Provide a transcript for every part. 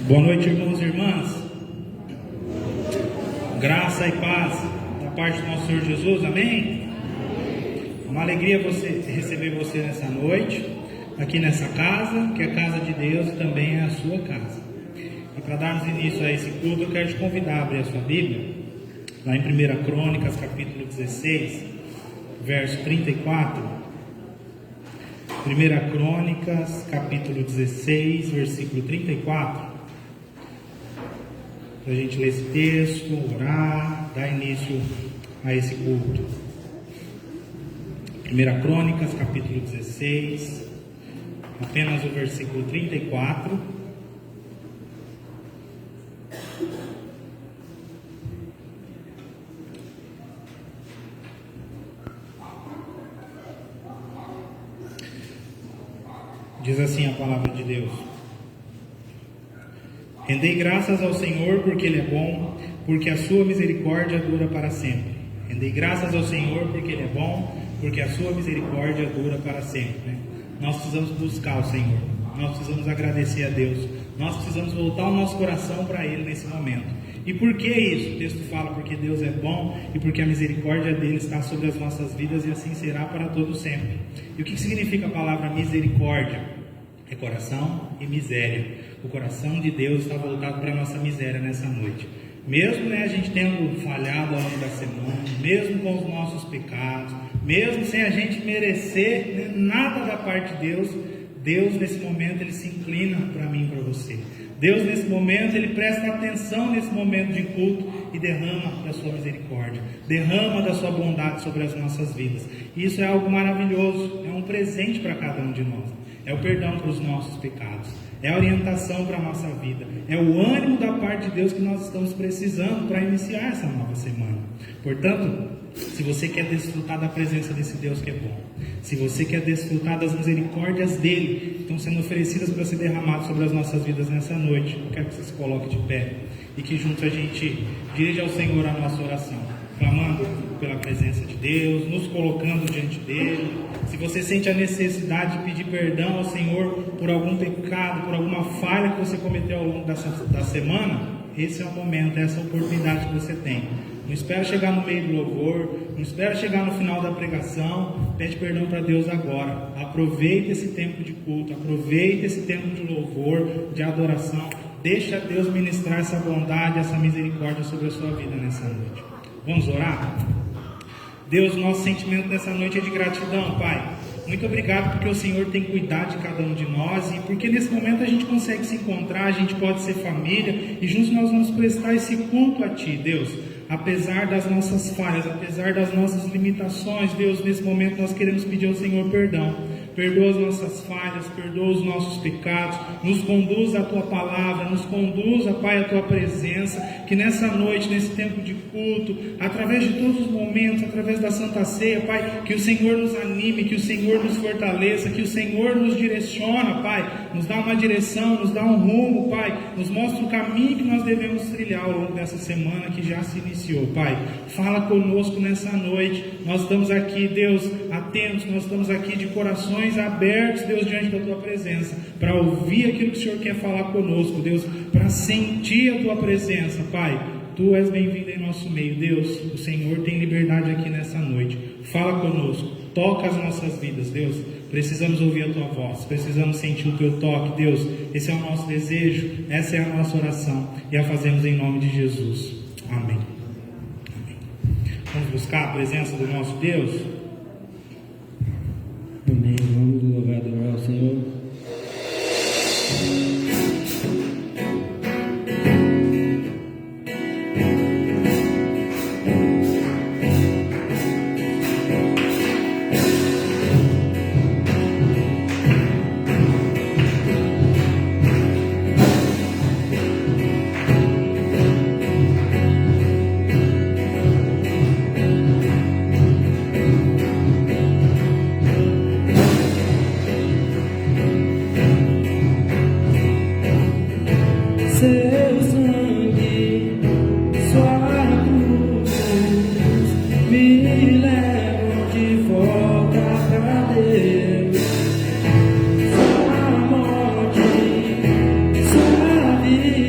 Boa noite, irmãos e irmãs. Graça e paz da parte do nosso Senhor Jesus, amém? Uma alegria receber você nessa noite, aqui nessa casa, que é a casa de Deus e também é a sua casa. E para darmos início a esse culto, eu quero te convidar a abrir a sua Bíblia, lá em 1 Crônicas, capítulo 16, verso 34. 1 Crônicas, capítulo 16, versículo 34. Para a gente ler esse texto, orar, dar início a esse culto. 1 Crônicas, capítulo 16, apenas o versículo 34. Diz assim a palavra de Deus: Rendei graças ao Senhor porque Ele é bom, porque a sua misericórdia dura para sempre. Rendei graças ao Senhor porque Ele é bom, porque a sua misericórdia dura para sempre. Nós precisamos buscar o Senhor, nós precisamos agradecer a Deus, nós precisamos voltar o nosso coração para Ele nesse momento. E por que isso? O texto fala porque Deus é bom e porque a misericórdia dele está sobre as nossas vidas e assim será para todo sempre. E o que significa a palavra misericórdia? É coração e miséria. O coração de Deus está voltado para a nossa miséria nessa noite. Mesmo a gente tendo falhado ao longo da semana, mesmo com os nossos pecados, mesmo sem a gente merecer nada da parte de Deus, Deus nesse momento Ele se inclina para mim e para você. Deus nesse momento Ele presta atenção nesse momento de culto e derrama da sua misericórdia, derrama da sua bondade sobre as nossas vidas. E isso é algo maravilhoso, é um presente para cada um de nós. É o perdão para os nossos pecados, é a orientação para a nossa vida, é o ânimo da parte de Deus que nós estamos precisando para iniciar essa nova semana. Portanto, se você quer desfrutar da presença desse Deus que é bom, se você quer desfrutar das misericórdias dele, que estão sendo oferecidas para ser derramadas sobre as nossas vidas nessa noite, eu quero que você se coloque de pé e que juntos a gente dirija ao Senhor a nossa oração, clamando pela presença de Deus, nos colocando diante dele. Se você sente a necessidade de pedir perdão ao Senhor por algum pecado, por alguma falha que você cometeu ao longo da semana, esse é o momento, essa é a oportunidade que você tem. Não espera chegar no meio do louvor, não espera chegar no final da pregação, pede perdão para Deus agora. Aproveita esse tempo de culto, aproveita esse tempo de louvor, de adoração. Deixa Deus ministrar essa bondade, essa misericórdia sobre a sua vida nessa noite. Vamos orar? Deus, nosso sentimento nessa noite é de gratidão, Pai. Muito obrigado porque o Senhor tem cuidado de cada um de nós e porque nesse momento a gente consegue se encontrar, a gente pode ser família e juntos nós vamos prestar esse culto a Ti, Deus. Apesar das nossas falhas, apesar das nossas limitações, Deus, nesse momento nós queremos pedir ao Senhor perdão. Perdoa as nossas falhas, perdoa os nossos pecados, nos conduz à Tua palavra, nos conduza, Pai, à Tua presença, que nessa noite, nesse tempo de culto, através de todos os momentos, através da Santa Ceia, Pai, que o Senhor nos anime, que o Senhor nos fortaleça, que o Senhor nos direciona, Pai, nos dá uma direção, nos dá um rumo, Pai, nos mostra o caminho que nós devemos trilhar ao longo dessa semana que já se iniciou, Pai. Fala conosco nessa noite, nós estamos aqui, Deus, atentos, nós estamos aqui de corações abertos, Deus, diante da Tua presença, para ouvir aquilo que o Senhor quer falar conosco, Deus, para sentir a Tua presença, Pai. Tu és bem-vindo em nosso meio, Deus. O Senhor tem liberdade aqui nessa noite. Fala conosco, toca as nossas vidas, Deus. Precisamos ouvir a Tua voz, precisamos sentir o Teu toque, Deus. Esse é o nosso desejo, essa é a nossa oração e a fazemos em nome de Jesus. Amém. Amém. Vamos buscar a presença do nosso Deus? Amém. Vamos louvar e adorar ao Senhor. Sua morte, sua vida.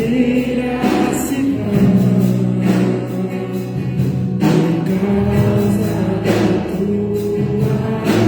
tristeza se vai por causa da tua dor.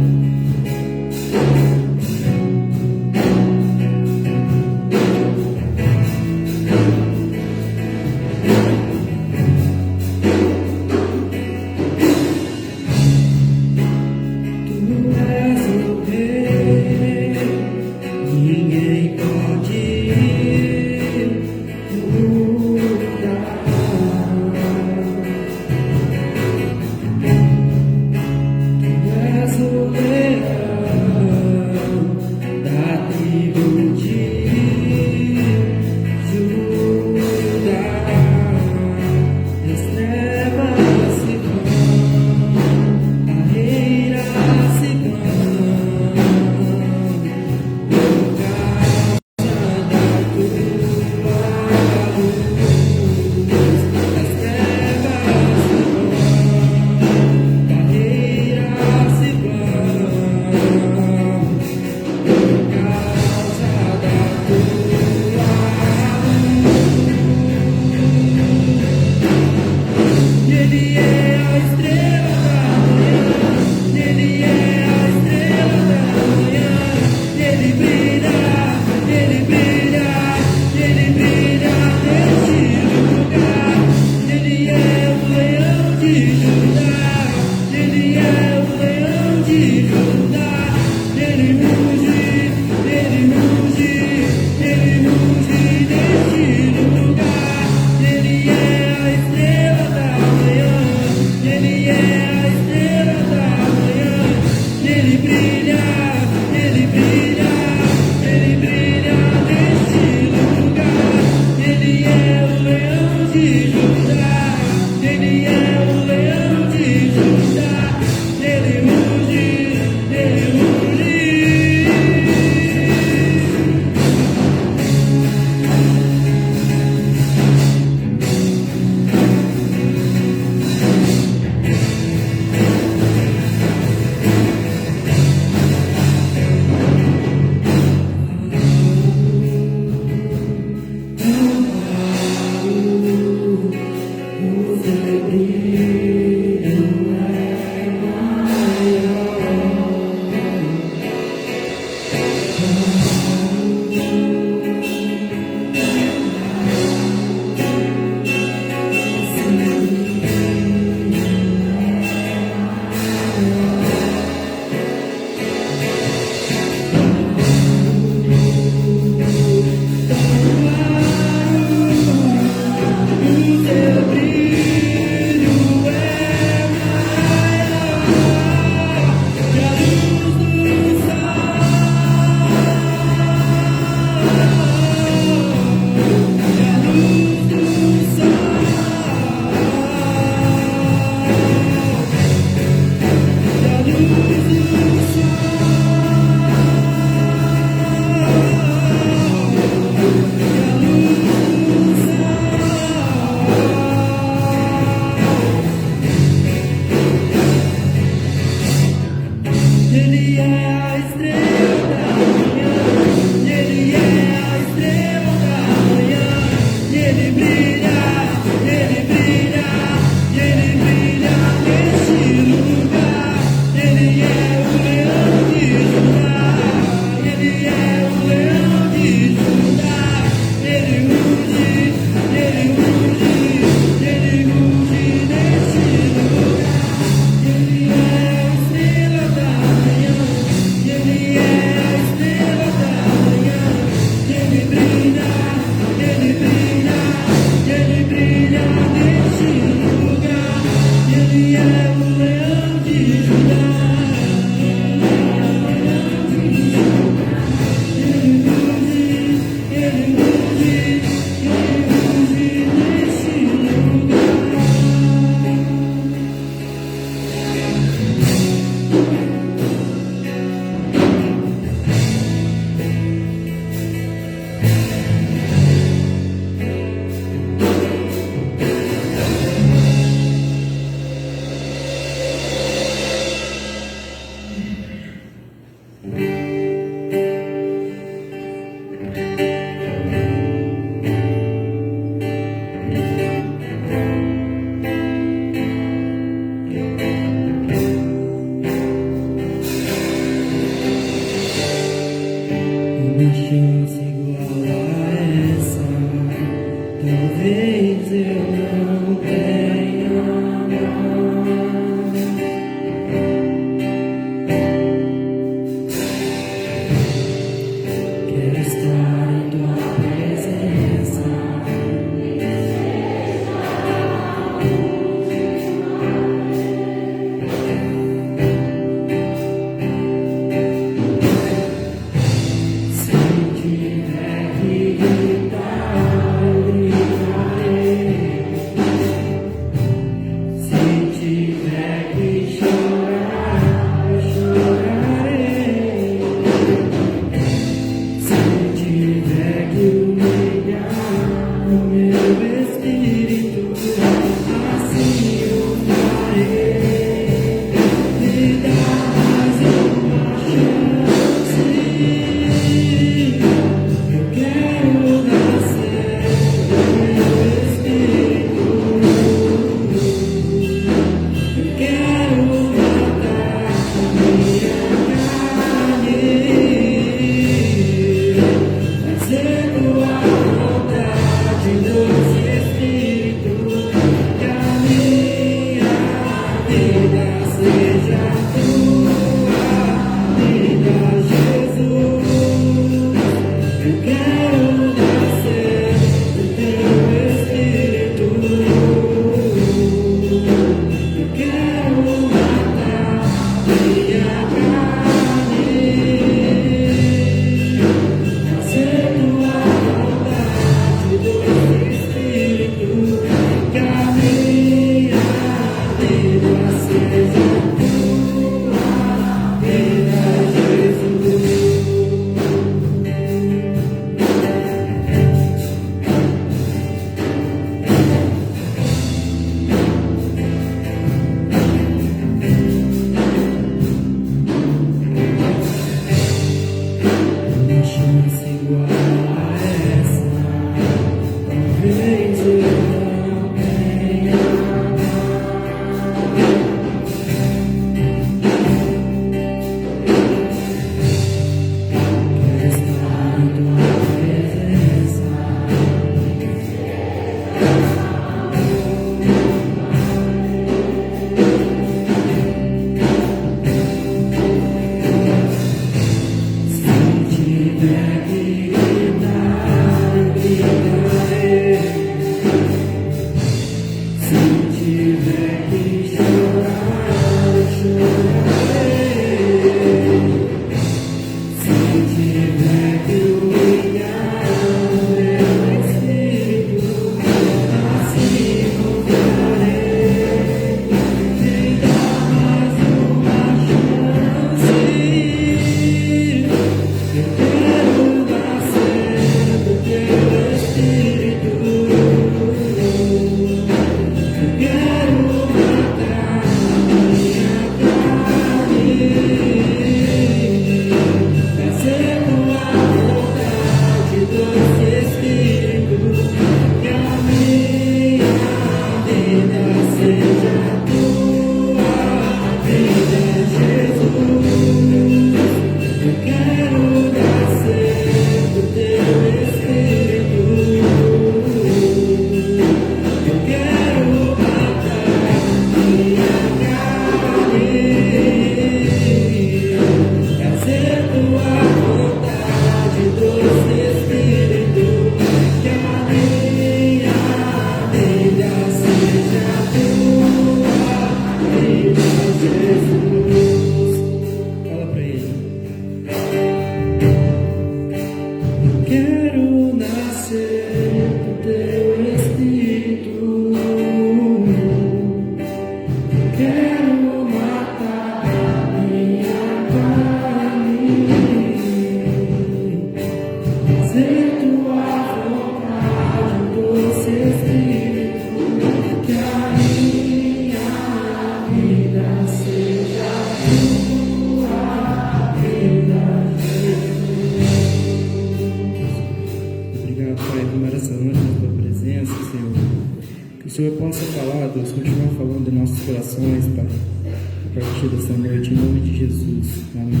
Senhor possa falar, Deus, continuar falando em nossos corações, Pai, a partir dessa noite, em nome de Jesus. Amém.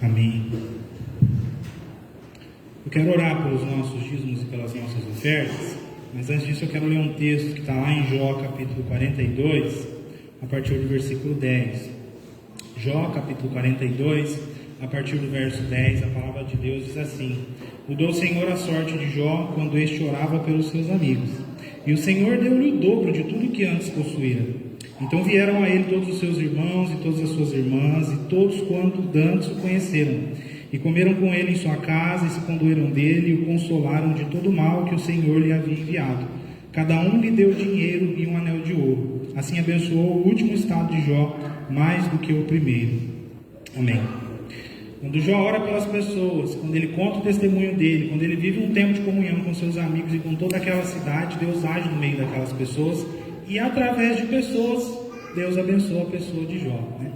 Amém. Eu quero orar pelos nossos dízimos e pelas nossas ofertas, mas antes disso eu quero ler um texto que está lá em Jó, capítulo 42, a partir do versículo 10. Jó, capítulo 42, a partir do verso 10, a palavra de Deus diz assim: Mudou o Senhor a sorte de Jó quando este orava pelos seus amigos, e o Senhor deu-lhe o dobro de tudo que antes possuíra. Então vieram a ele todos os seus irmãos e todas as suas irmãs, e todos quanto dantes o conheceram, e comeram com ele em sua casa, e se condoeram dele, e o consolaram de todo o mal que o Senhor lhe havia enviado. Cada um lhe deu dinheiro e um anel de ouro. Assim abençoou o último estado de Jó, mais do que o primeiro. Amém. Quando Jó ora pelas pessoas, quando ele conta o testemunho dele, quando ele vive um tempo de comunhão com seus amigos e com toda aquela cidade, Deus age no meio daquelas pessoas, e através de pessoas, Deus abençoa a pessoa de Jó, né?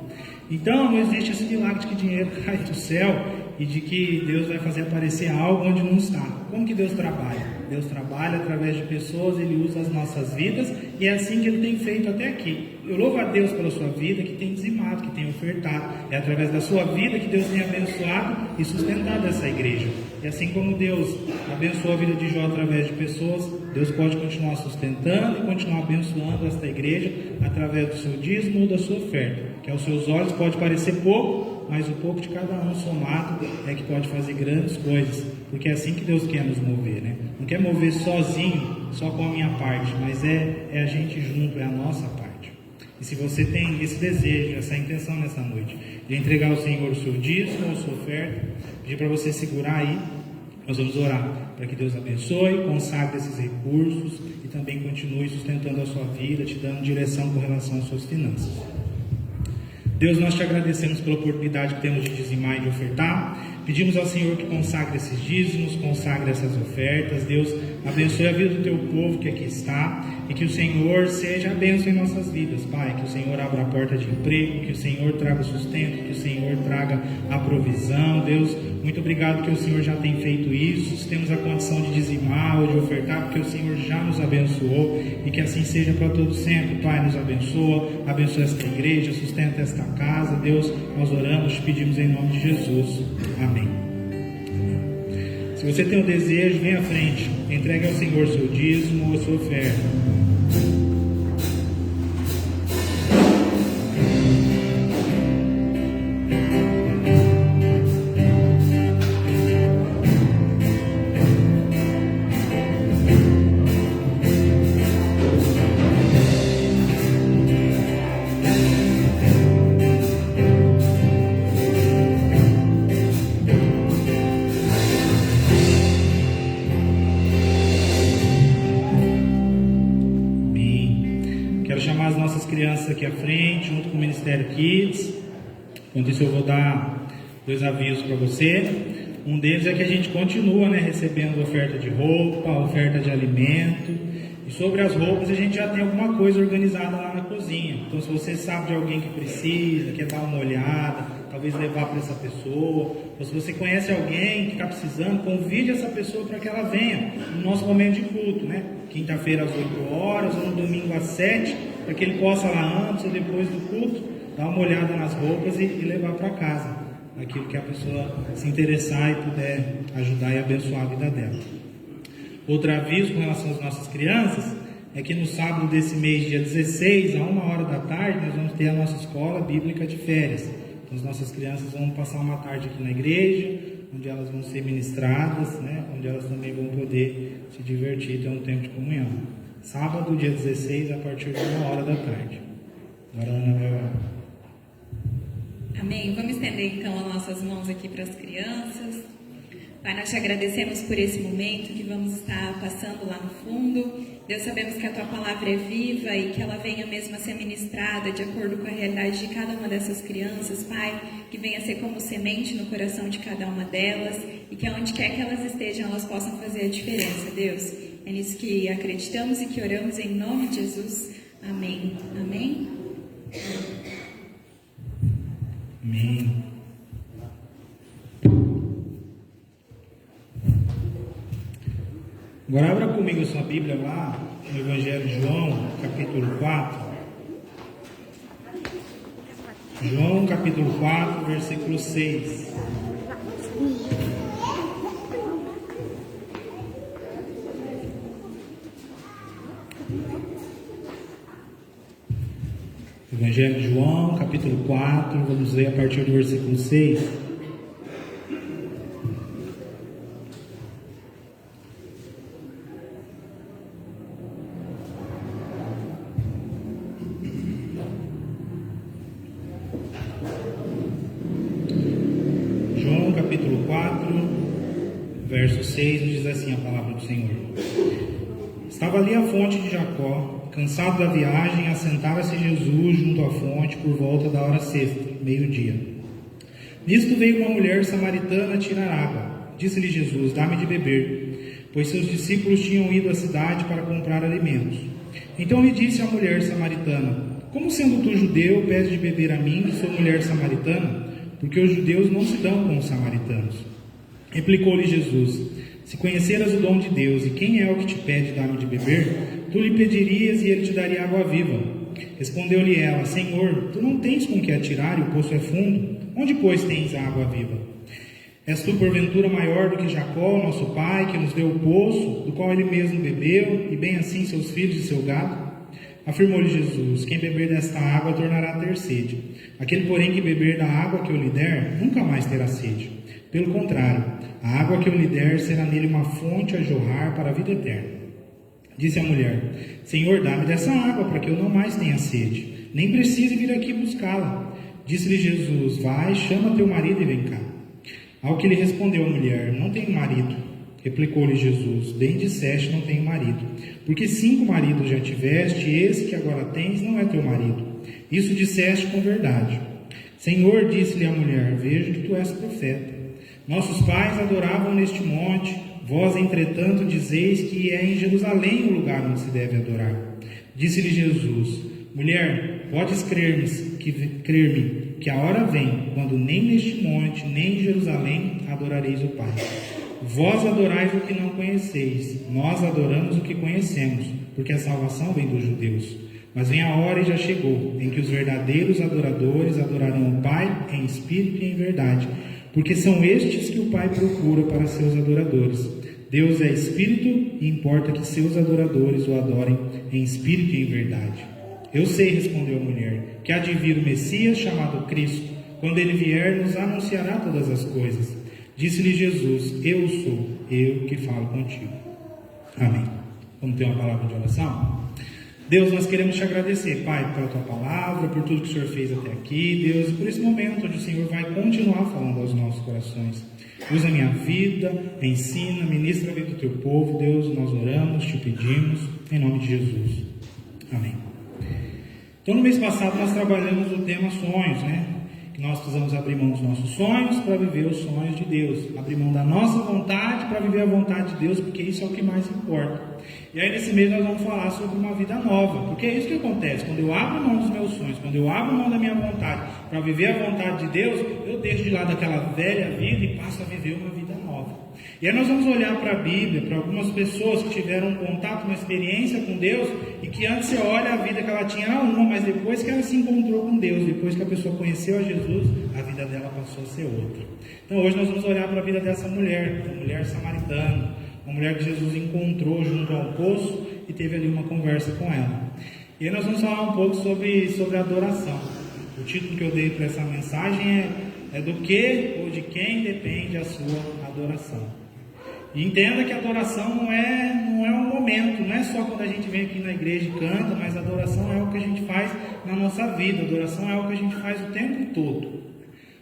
Então não existe esse milagre de que dinheiro cai do céu e de que Deus vai fazer aparecer algo onde não está. Como que Deus trabalha? Deus trabalha através de pessoas, Ele usa as nossas vidas, e é assim que Ele tem feito até aqui. Eu louvo a Deus pela sua vida, que tem dizimado, que tem ofertado. É através da sua vida que Deus tem abençoado e sustentado essa igreja. E assim como Deus abençoou a vida de Jó através de pessoas, Deus pode continuar sustentando e continuar abençoando esta igreja através do seu dízimo ou da sua oferta, que aos seus olhos pode parecer pouco, mas o pouco de cada um somado é que pode fazer grandes coisas, porque é assim que Deus quer nos mover, né? Não quer mover sozinho, só com a minha parte, mas é a gente junto, é a nossa parte. E se você tem esse desejo, essa intenção nessa noite, de entregar ao Senhor o seu dízimo ou a sua oferta, pedir para você segurar aí, nós vamos orar para que Deus abençoe, consagre esses recursos e também continue sustentando a sua vida, te dando direção com relação às suas finanças. Deus, nós te agradecemos pela oportunidade que temos de dizimar e de ofertar. Pedimos ao Senhor que consagre esses dízimos, consagre essas ofertas. Deus, Abençoe a vida do teu povo que aqui está, e que o Senhor seja a bênção em nossas vidas, Pai. Que o Senhor abra a porta de emprego, que o Senhor traga sustento, que o Senhor traga a provisão. Deus, muito obrigado que o Senhor já tem feito isso. Se temos a condição de dizimar ou de ofertar, porque o Senhor já nos abençoou, e que assim seja para todos sempre. Pai, nos abençoa, abençoa esta igreja, sustenta esta casa. Deus, nós oramos, te pedimos em nome de Jesus. Amém. Se você tem um desejo, vem à frente, entregue ao Senhor seu dízimo ou sua oferta. Crianças aqui à frente, junto com o Ministério Kids. Enquanto isso eu vou dar 2 avisos para você. Um deles é que a gente continua, recebendo oferta de roupa, oferta de alimento. E sobre as roupas a gente já tem alguma coisa organizada lá na cozinha. Então se você sabe de alguém que precisa, quer dar uma olhada, talvez levar para essa pessoa, ou se você conhece alguém que está precisando, convide essa pessoa para que ela venha no nosso momento de culto, quinta-feira às 8 horas ou no domingo às 7, para que ele possa lá antes ou depois do culto dar uma olhada nas roupas e levar para casa aquilo que a pessoa se interessar e puder ajudar e abençoar a vida dela. Outro aviso com relação às nossas crianças é que no sábado desse mês, dia 16, a 1h da tarde, nós vamos ter a nossa escola bíblica de férias. Então as nossas crianças vão passar uma tarde aqui na igreja, onde elas vão ser ministradas, onde elas também vão poder se divertir e ter um tempo de comunhão. Sábado, dia 16, a partir de 1h da tarde. Agora a Ana vai orar. Amém. Vamos estender então as nossas mãos aqui para as crianças. Pai, nós te agradecemos por esse momento que vamos estar passando lá no fundo. Deus, sabemos que a tua palavra é viva e que ela venha mesmo a ser ministrada de acordo com a realidade de cada uma dessas crianças, Pai, que venha ser como semente no coração de cada uma delas e que aonde quer que elas estejam, elas possam fazer a diferença, Deus. É nisso que acreditamos e que oramos em nome de Jesus. Amém. Amém. Amém. Agora abra comigo a sua Bíblia lá no Evangelho de João, capítulo 4. João, capítulo 4, versículo 6. Evangelho de João, capítulo 4, vamos ler a partir do versículo 6. João, capítulo 4, verso 6, diz assim a palavra do Senhor. Estava ali a fonte de Jacó. Cansado da viagem, assentava-se Jesus junto à fonte por volta da hora sexta, meio-dia. Nisto veio uma mulher samaritana tirar água. Disse-lhe Jesus: dá-me de beber, pois seus discípulos tinham ido à cidade para comprar alimentos. Então lhe disse a mulher samaritana: como sendo tu judeu, pedes de beber a mim, que sou mulher samaritana? Porque os judeus não se dão com os samaritanos. Replicou-lhe Jesus: se conheceras o dom de Deus e quem é o que te pede dar-me de beber, tu lhe pedirias e ele te daria água viva. Respondeu-lhe ela: Senhor, tu não tens com que atirar e o poço é fundo. Onde, pois, tens a água viva? És tu, porventura, maior do que Jacó, nosso pai, que nos deu o poço, do qual ele mesmo bebeu, e bem assim seus filhos e seu gado? Afirmou-lhe Jesus: quem beber desta água tornará a ter sede. Aquele, porém, que beber da água que eu lhe der, nunca mais terá sede. Pelo contrário, a água que eu lhe der será nele uma fonte a jorrar para a vida eterna. Disse a mulher: Senhor, dá-me dessa água, para que eu não mais tenha sede, nem precise vir aqui buscá-la. Disse-lhe Jesus: vai, chama teu marido e vem cá. Ao que lhe respondeu a mulher: não tenho marido. Replicou-lhe Jesus: bem disseste, não tenho marido, porque 5 maridos já tiveste, e esse que agora tens não é teu marido. Isso disseste com verdade. Senhor, disse-lhe a mulher: vejo que tu és profeta. Nossos pais adoravam neste monte, Vós, entretanto, dizeis que é em Jerusalém o lugar onde se deve adorar. Disse-lhe Jesus: mulher, podes crer-me que a hora vem, quando nem neste monte, nem em Jerusalém adorareis o Pai. Vós adorais o que não conheceis, nós adoramos o que conhecemos, porque a salvação vem dos judeus. Mas vem a hora e já chegou, em que os verdadeiros adoradores adorarão o Pai em espírito e em verdade, porque são estes que o Pai procura para seus adoradores. Deus é espírito e importa que seus adoradores o adorem em espírito e em verdade. Eu sei, respondeu a mulher, que há de vir o Messias chamado Cristo. Quando ele vier, nos anunciará todas as coisas. Disse-lhe Jesus: eu sou, eu que falo contigo. Amém. Vamos ter uma palavra de oração? Deus, nós queremos te agradecer, Pai, pela tua palavra, por tudo que o Senhor fez até aqui, Deus, e por esse momento onde o Senhor vai continuar falando aos nossos corações. Usa a minha vida, ensina, ministra a vida do teu povo, Deus, nós oramos, te pedimos, em nome de Jesus. Amém. Então, no mês passado nós trabalhamos o tema sonhos, né? Que nós precisamos abrir mão dos nossos sonhos para viver os sonhos de Deus, abrir mão da nossa vontade para viver a vontade de Deus, porque isso é o que mais importa. E aí nesse mês nós vamos falar sobre uma vida nova, porque é isso que acontece, quando eu abro mão dos meus sonhos, quando eu abro mão da minha vontade para viver a vontade de Deus, eu deixo de lado aquela velha vida e passo a viver uma vida nova. E aí nós vamos olhar para a Bíblia, para algumas pessoas que tiveram um contato, uma experiência com Deus, e que antes você olha a vida que ela tinha era uma, mas depois que ela se encontrou com Deus, depois que a pessoa conheceu a Jesus, a vida dela passou a ser outra. Então hoje nós vamos olhar para a vida dessa mulher, uma mulher samaritana, uma mulher que Jesus encontrou junto ao poço e teve ali uma conversa com ela. E aí nós vamos falar um pouco sobre adoração. O título que eu dei para essa mensagem é do que ou de quem depende a sua adoração. E entenda que a adoração não é um momento, não é só quando a gente vem aqui na igreja e canta, mas a adoração é o que a gente faz na nossa vida, a adoração é o que a gente faz o tempo todo.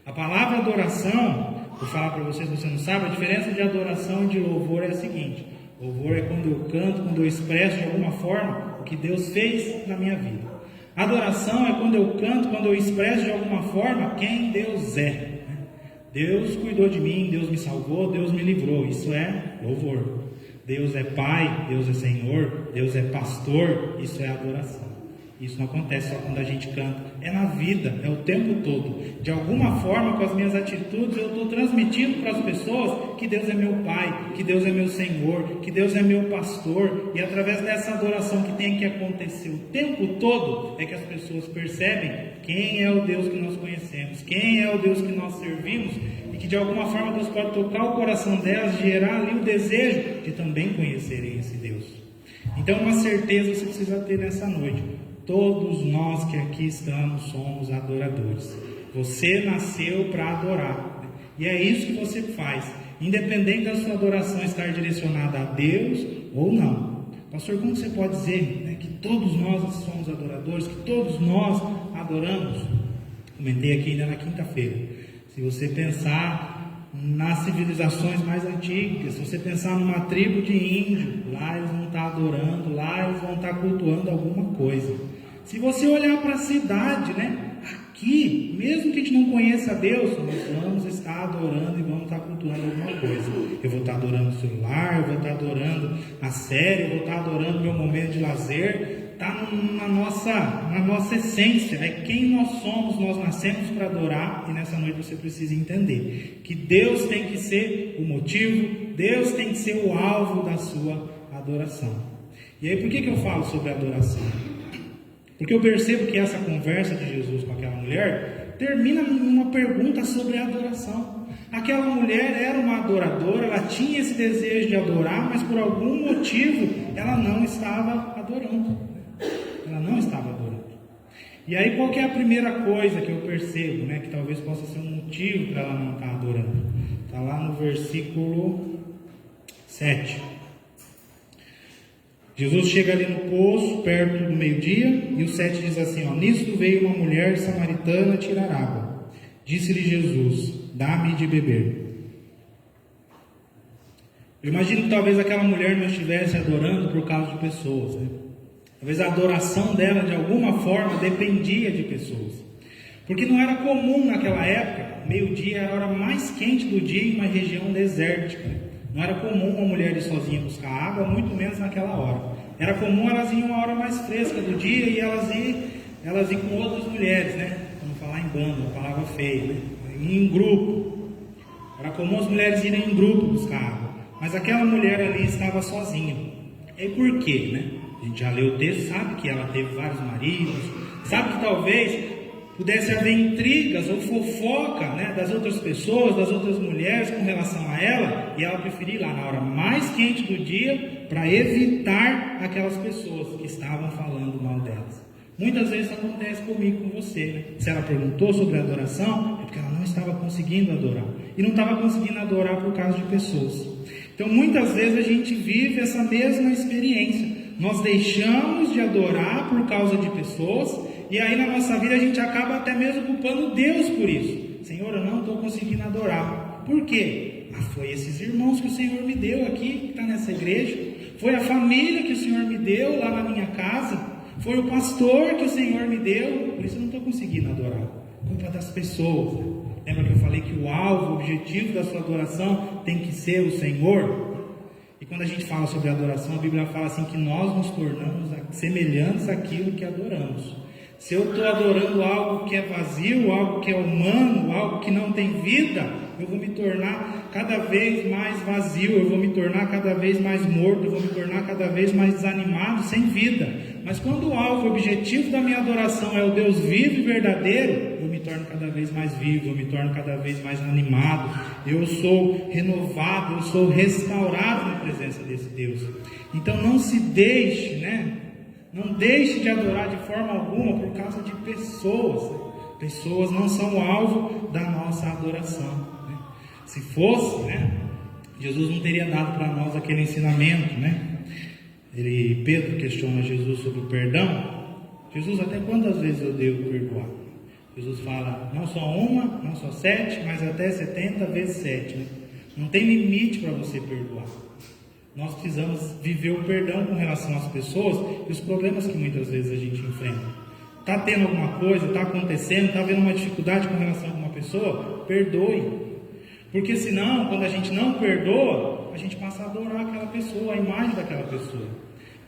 A palavra adoração, vou falar para vocês, se você não sabe, a diferença de adoração e de louvor é a seguinte: louvor é quando eu canto, quando eu expresso de alguma forma o que Deus fez na minha vida. Adoração é quando eu canto, quando eu expresso de alguma forma quem Deus é. Deus cuidou de mim, Deus me salvou, Deus me livrou. Isso é louvor. Deus é Pai, Deus é Senhor, Deus é Pastor. Isso é adoração. Isso não acontece só quando a gente canta. É na vida, é o tempo todo. De alguma forma, com as minhas atitudes, eu estou transmitindo para as pessoas que Deus é meu Pai, que Deus é meu Senhor, que Deus é meu Pastor. E através dessa adoração que tem que acontecer o tempo todo, é que as pessoas percebem quem é o Deus que nós conhecemos, quem é o Deus que nós servimos, e que de alguma forma Deus pode tocar o coração delas, gerar ali o desejo de também conhecerem esse Deus. Então, uma certeza você precisa ter nessa noite: todos nós que aqui estamos somos adoradores. Você nasceu para adorar, e é isso que você faz, independente da sua adoração estar direcionada a Deus ou não. Pastor, como você pode dizer, que todos nós somos adoradores, que todos nós adoramos? Comentei aqui ainda na quinta-feira. Se você pensar nas civilizações mais antigas, se você pensar numa tribo de índio, lá eles vão estar adorando, lá eles vão estar cultuando alguma coisa. Se você olhar para a cidade, aqui, mesmo que a gente não conheça Deus, nós vamos estar adorando e vamos estar cultuando alguma coisa. Eu vou estar adorando o celular, eu vou estar adorando a série, eu vou estar adorando o meu momento de lazer. Está na nossa essência, é quem nós somos, nós nascemos para adorar. E nessa noite você precisa entender que Deus tem que ser o motivo, Deus tem que ser o alvo da sua adoração. E aí por que eu falo sobre adoração? Porque eu percebo que essa conversa de Jesus com aquela mulher termina numa pergunta sobre a adoração. Aquela mulher era uma adoradora, ela tinha esse desejo de adorar, mas por algum motivo ela não estava adorando. Ela não estava adorando. E aí qual que é a primeira coisa que eu percebo, que talvez possa ser um motivo para ela não estar adorando? Está lá no versículo 7. Jesus chega ali no poço, perto do meio-dia, e o 7 diz assim: nisto veio uma mulher samaritana tirar água. Disse-lhe Jesus: dá-me de beber. Eu imagino que talvez aquela mulher não estivesse adorando por causa de pessoas, Talvez a adoração dela de alguma forma dependia de pessoas. Porque não era comum naquela época, meio-dia era a hora mais quente do dia em uma região desértica. Não era comum uma mulher ir sozinha buscar água, muito menos naquela hora. Era comum elas irem uma hora mais fresca do dia e elas ir com outras mulheres, né? Para não falar em bando, uma palavra feia, né? Em grupo. Era comum as mulheres irem em grupo buscar água. Mas aquela mulher ali estava sozinha. E por quê, né? A gente já leu o texto, sabe que ela teve vários maridos, sabe que talvez pudesse haver intrigas ou fofoca, né, das outras pessoas, das outras mulheres com relação a ela, e ela preferir ir lá na hora mais quente do dia para evitar aquelas pessoas que estavam falando mal delas. Muitas vezes isso acontece comigo, com você, né? Se ela perguntou sobre a adoração, é porque ela não estava conseguindo adorar, e não estava conseguindo adorar por causa de pessoas. Então muitas vezes a gente vive essa mesma experiência. Nós deixamos de adorar por causa de pessoas, e aí na nossa vida a gente acaba até mesmo culpando Deus por isso. Senhor, eu não estou conseguindo adorar. Por quê? Foi esses irmãos que o Senhor me deu aqui, que está nessa igreja. Foi a família que o Senhor me deu lá na minha casa. Foi o pastor que o Senhor me deu. Por isso eu não estou conseguindo adorar. Culpa das pessoas. Lembra que eu falei que o alvo, o objetivo da sua adoração tem que ser o Senhor? E quando a gente fala sobre adoração, a Bíblia fala assim que nós nos tornamos semelhantes àquilo que adoramos. Se eu estou adorando algo que é vazio, algo que é humano, algo que não tem vida, eu vou me tornar cada vez mais vazio, eu vou me tornar cada vez mais morto, eu vou me tornar cada vez mais desanimado, sem vida. Mas quando o alvo, o objetivo da minha adoração é o Deus vivo e verdadeiro, eu me torno cada vez mais vivo, eu me torno cada vez mais animado, eu sou renovado, eu sou restaurado na presença desse Deus. Então não se deixe, né? Não deixe de adorar de forma alguma por causa de pessoas. Pessoas não são o alvo da nossa adoração, né? Se fosse, né, Jesus não teria dado para nós aquele ensinamento, né? Pedro questiona Jesus sobre o perdão. Jesus, até quantas vezes eu devo perdoar? Jesus fala, não só uma, não só 7, mas até 70 vezes 7, né? Não tem limite para você perdoar. Nós precisamos viver o perdão com relação às pessoas e os problemas que muitas vezes a gente enfrenta. Está tendo alguma coisa, está acontecendo, está havendo uma dificuldade com relação a alguma pessoa? Perdoe. Porque senão, quando a gente não perdoa, a gente passa a adorar aquela pessoa, a imagem daquela pessoa.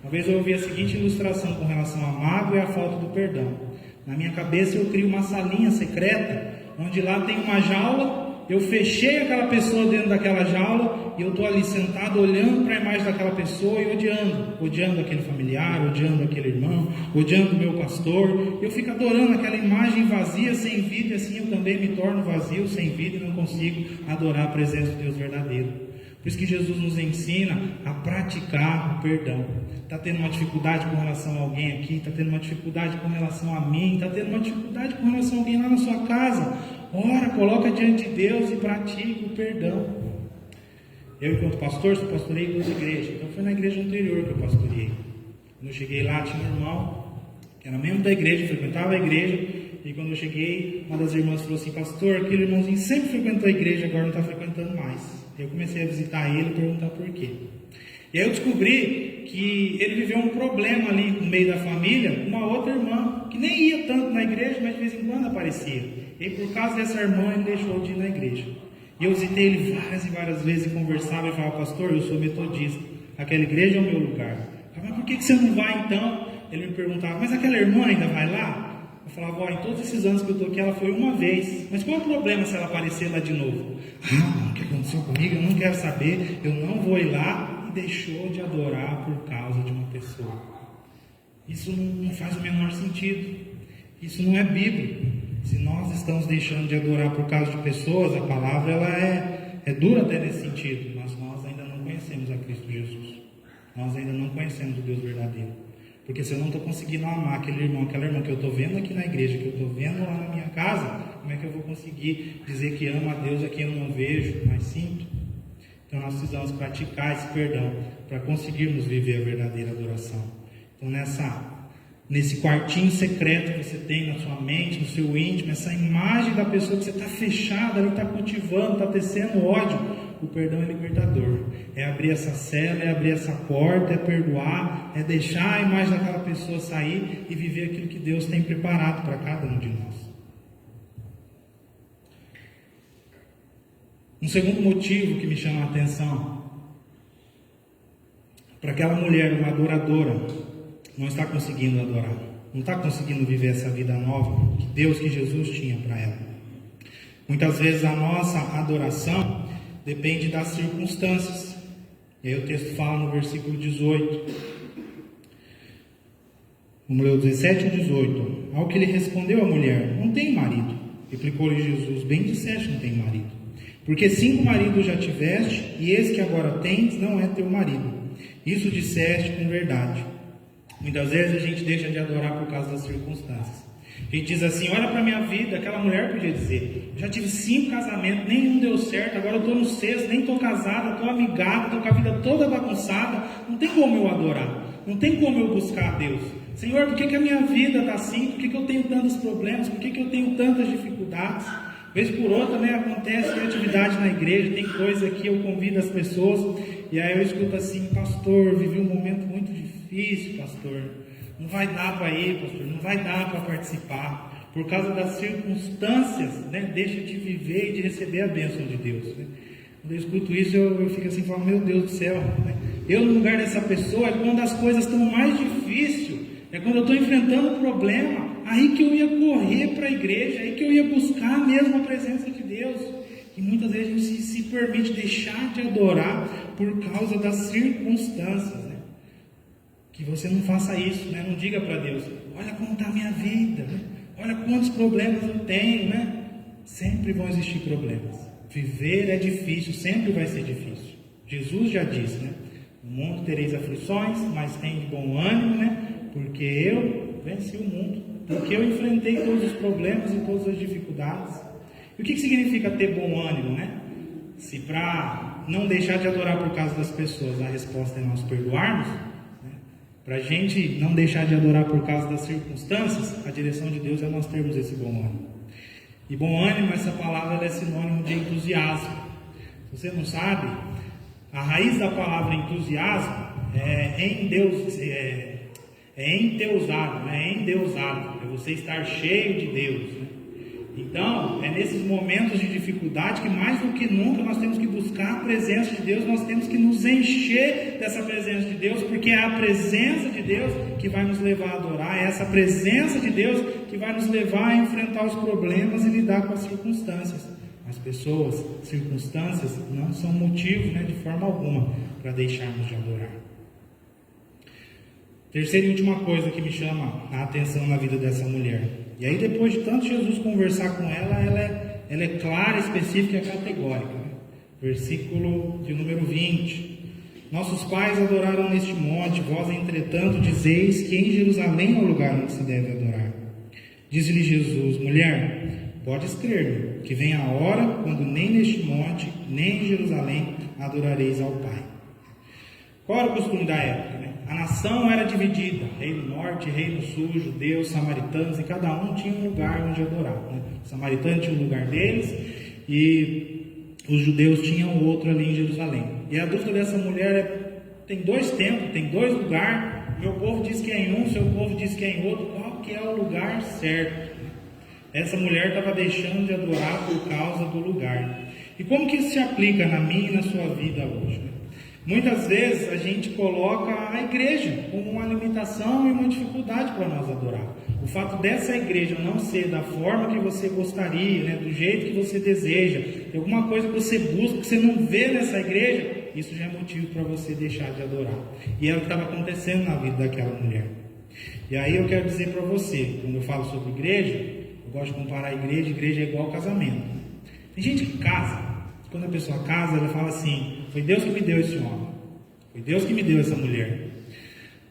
Uma vez eu ouvi a seguinte ilustração com relação à mágoa e à falta do perdão. Na minha cabeça eu crio uma salinha secreta, onde lá tem uma jaula. Eu fechei aquela pessoa dentro daquela jaula e eu estou ali sentado olhando para a imagem daquela pessoa e odiando aquele familiar, odiando aquele irmão, odiando o meu pastor. Eu fico adorando aquela imagem vazia, sem vida, e assim eu também me torno vazio, sem vida, e não consigo adorar a presença de Deus verdadeiro. Por isso que Jesus nos ensina a praticar o perdão. Está tendo uma dificuldade com relação a alguém aqui, está tendo uma dificuldade com relação a mim, está tendo uma dificuldade com relação a alguém lá na sua casa. Ora, coloca diante de Deus e pratique o perdão. Eu, enquanto pastor, pastorei 2 igrejas. Então foi na igreja anterior que eu pastoreei. Quando eu cheguei lá, tinha um irmão que era membro da igreja, frequentava a igreja. E quando eu cheguei, uma das irmãs falou assim: pastor, aquele irmãozinho sempre frequentou a igreja, agora não está frequentando mais. Eu comecei a visitar ele e perguntar por quê. E aí eu descobri que ele viveu um problema ali no meio da família com uma outra irmã, que nem ia tanto na igreja, mas de vez em quando aparecia. E por causa dessa irmã ele deixou de ir na igreja. E eu visitei ele várias e várias vezes e conversava e falava: pastor, eu sou metodista, aquela igreja é o meu lugar. Eu falava: mas por que você não vai então? Ele me perguntava: mas aquela irmã ainda vai lá? Eu falava: ó, em todos esses anos que eu estou aqui, ela foi uma vez. Mas qual é o problema se ela aparecer lá de novo? Ah, o que aconteceu comigo? Eu não quero saber, eu não vou ir lá. E deixou de adorar por causa de uma pessoa. Isso não faz o menor sentido. Isso não é bíblico. Se nós estamos deixando de adorar por causa de pessoas, a palavra ela é dura até nesse sentido. Mas nós ainda não conhecemos a Cristo Jesus. Nós ainda não conhecemos o Deus verdadeiro. Porque se eu não estou conseguindo amar aquele irmão, aquela irmã que eu estou vendo aqui na igreja, que eu estou vendo lá na minha casa, como é que eu vou conseguir dizer que amo a Deus a quem eu não vejo, mas sinto? Então nós precisamos praticar esse perdão para conseguirmos viver a verdadeira adoração. Então nesse quartinho secreto que você tem na sua mente, no seu íntimo, essa imagem da pessoa que você está fechada ali, está cultivando, está tecendo ódio, o perdão é libertador. É abrir essa cela, é abrir essa porta, é perdoar, é deixar a imagem daquela pessoa sair e viver aquilo que Deus tem preparado para cada um de nós. Um segundo motivo que me chama a atenção para aquela mulher, uma adoradora, não está conseguindo adorar, não está conseguindo viver essa vida nova que Deus, que Jesus tinha para ela. Muitas vezes a nossa adoração depende das circunstâncias. E aí o texto fala no versículo 18. Vamos ler o 17 e o 18. Ao que lhe respondeu a mulher: não tenho marido. Replicou-lhe Jesus: bem disseste, não tenho marido. Porque 5 maridos já tiveste, e esse que agora tens não é teu marido. Isso disseste com verdade. Muitas vezes a gente deixa de adorar por causa das circunstâncias. A gente diz assim: olha para a minha vida. Aquela mulher podia dizer: eu já tive 5 casamentos, nenhum deu certo, agora eu estou no 6º, nem estou casada, estou amigada, estou com a vida toda bagunçada. Não tem como eu adorar, não tem como eu buscar a Deus. Senhor, por que a minha vida está assim? Por que eu tenho tantos problemas? Por que eu tenho tantas dificuldades? Vez por outra, acontece atividade na igreja, tem coisa que eu convido as pessoas, e aí eu escuto assim: pastor, vivi um momento muito difícil, pastor, não vai dar para ir, pastor, não vai dar para participar, por causa das circunstâncias, deixa de viver e de receber a bênção de Deus. Quando eu escuto isso, eu fico assim, falo: meu Deus do céu, eu no lugar dessa pessoa, é quando as coisas estão mais difíceis, é quando eu estou enfrentando um problema, aí que eu ia correr para a igreja, aí que eu ia buscar mesmo a presença de Deus. E muitas vezes a gente se permite deixar de adorar por causa das circunstâncias. Que você não faça isso, não diga para Deus: olha como está a minha vida, olha quantos problemas eu tenho. Sempre vão existir problemas. Viver é difícil, sempre vai ser difícil. Jesus já disse, no mundo tereis aflições, mas tem de bom ânimo, porque eu venci o mundo, porque eu enfrentei todos os problemas e todas as dificuldades. E o que significa ter bom ânimo, Se para não deixar de adorar por causa das pessoas, a resposta é nós perdoarmos, para a gente não deixar de adorar por causa das circunstâncias, a direção de Deus é nós termos esse bom ânimo. E bom ânimo, essa palavra é sinônimo de entusiasmo. Se você não sabe, a raiz da palavra entusiasmo é enteusado, é você estar cheio de Deus. Então, é nesses momentos de dificuldade que mais do que nunca nós temos que buscar a presença de Deus, nós temos que nos encher dessa presença de Deus, porque é a presença de Deus que vai nos levar a adorar, é essa presença de Deus que vai nos levar a enfrentar os problemas e lidar com as circunstâncias. As pessoas, circunstâncias, não são motivo, de forma alguma, para deixarmos de adorar. Terceira e última coisa que me chama a atenção na vida dessa mulher. E aí, depois de tanto Jesus conversar com ela, ela é clara, específica e categórica. Versículo de número 20. Nossos pais adoraram neste monte, vós, entretanto, dizeis que em Jerusalém é o lugar onde se deve adorar. Diz-lhe Jesus: mulher, podes crer que vem a hora quando nem neste monte, nem em Jerusalém adorareis ao Pai. Qual era o costume da época? A nação era dividida, reino norte, reino sul, judeus, samaritanos, e cada um tinha um lugar onde adorar. Os samaritanos tinham um lugar deles e os judeus tinham outro ali em Jerusalém. E a dúvida dessa mulher é: tem 2 templos, tem 2 lugares, meu povo diz que é em um, seu povo diz que é em outro, qual que é o lugar certo? Essa mulher estava deixando de adorar por causa do lugar. E como que isso se aplica na minha e na sua vida hoje? Muitas vezes a gente coloca a igreja como uma limitação e uma dificuldade para nós adorar. O fato dessa igreja não ser da forma que você gostaria, do jeito que você deseja, tem alguma coisa que você busca, que você não vê nessa igreja, isso já é motivo para você deixar de adorar. E é o que estava acontecendo na vida daquela mulher. E aí eu quero dizer para você, quando eu falo sobre igreja, eu gosto de comparar a igreja é igual ao casamento. Tem gente que casa. Quando a pessoa casa, ela fala assim: foi Deus que me deu esse homem, foi Deus que me deu essa mulher.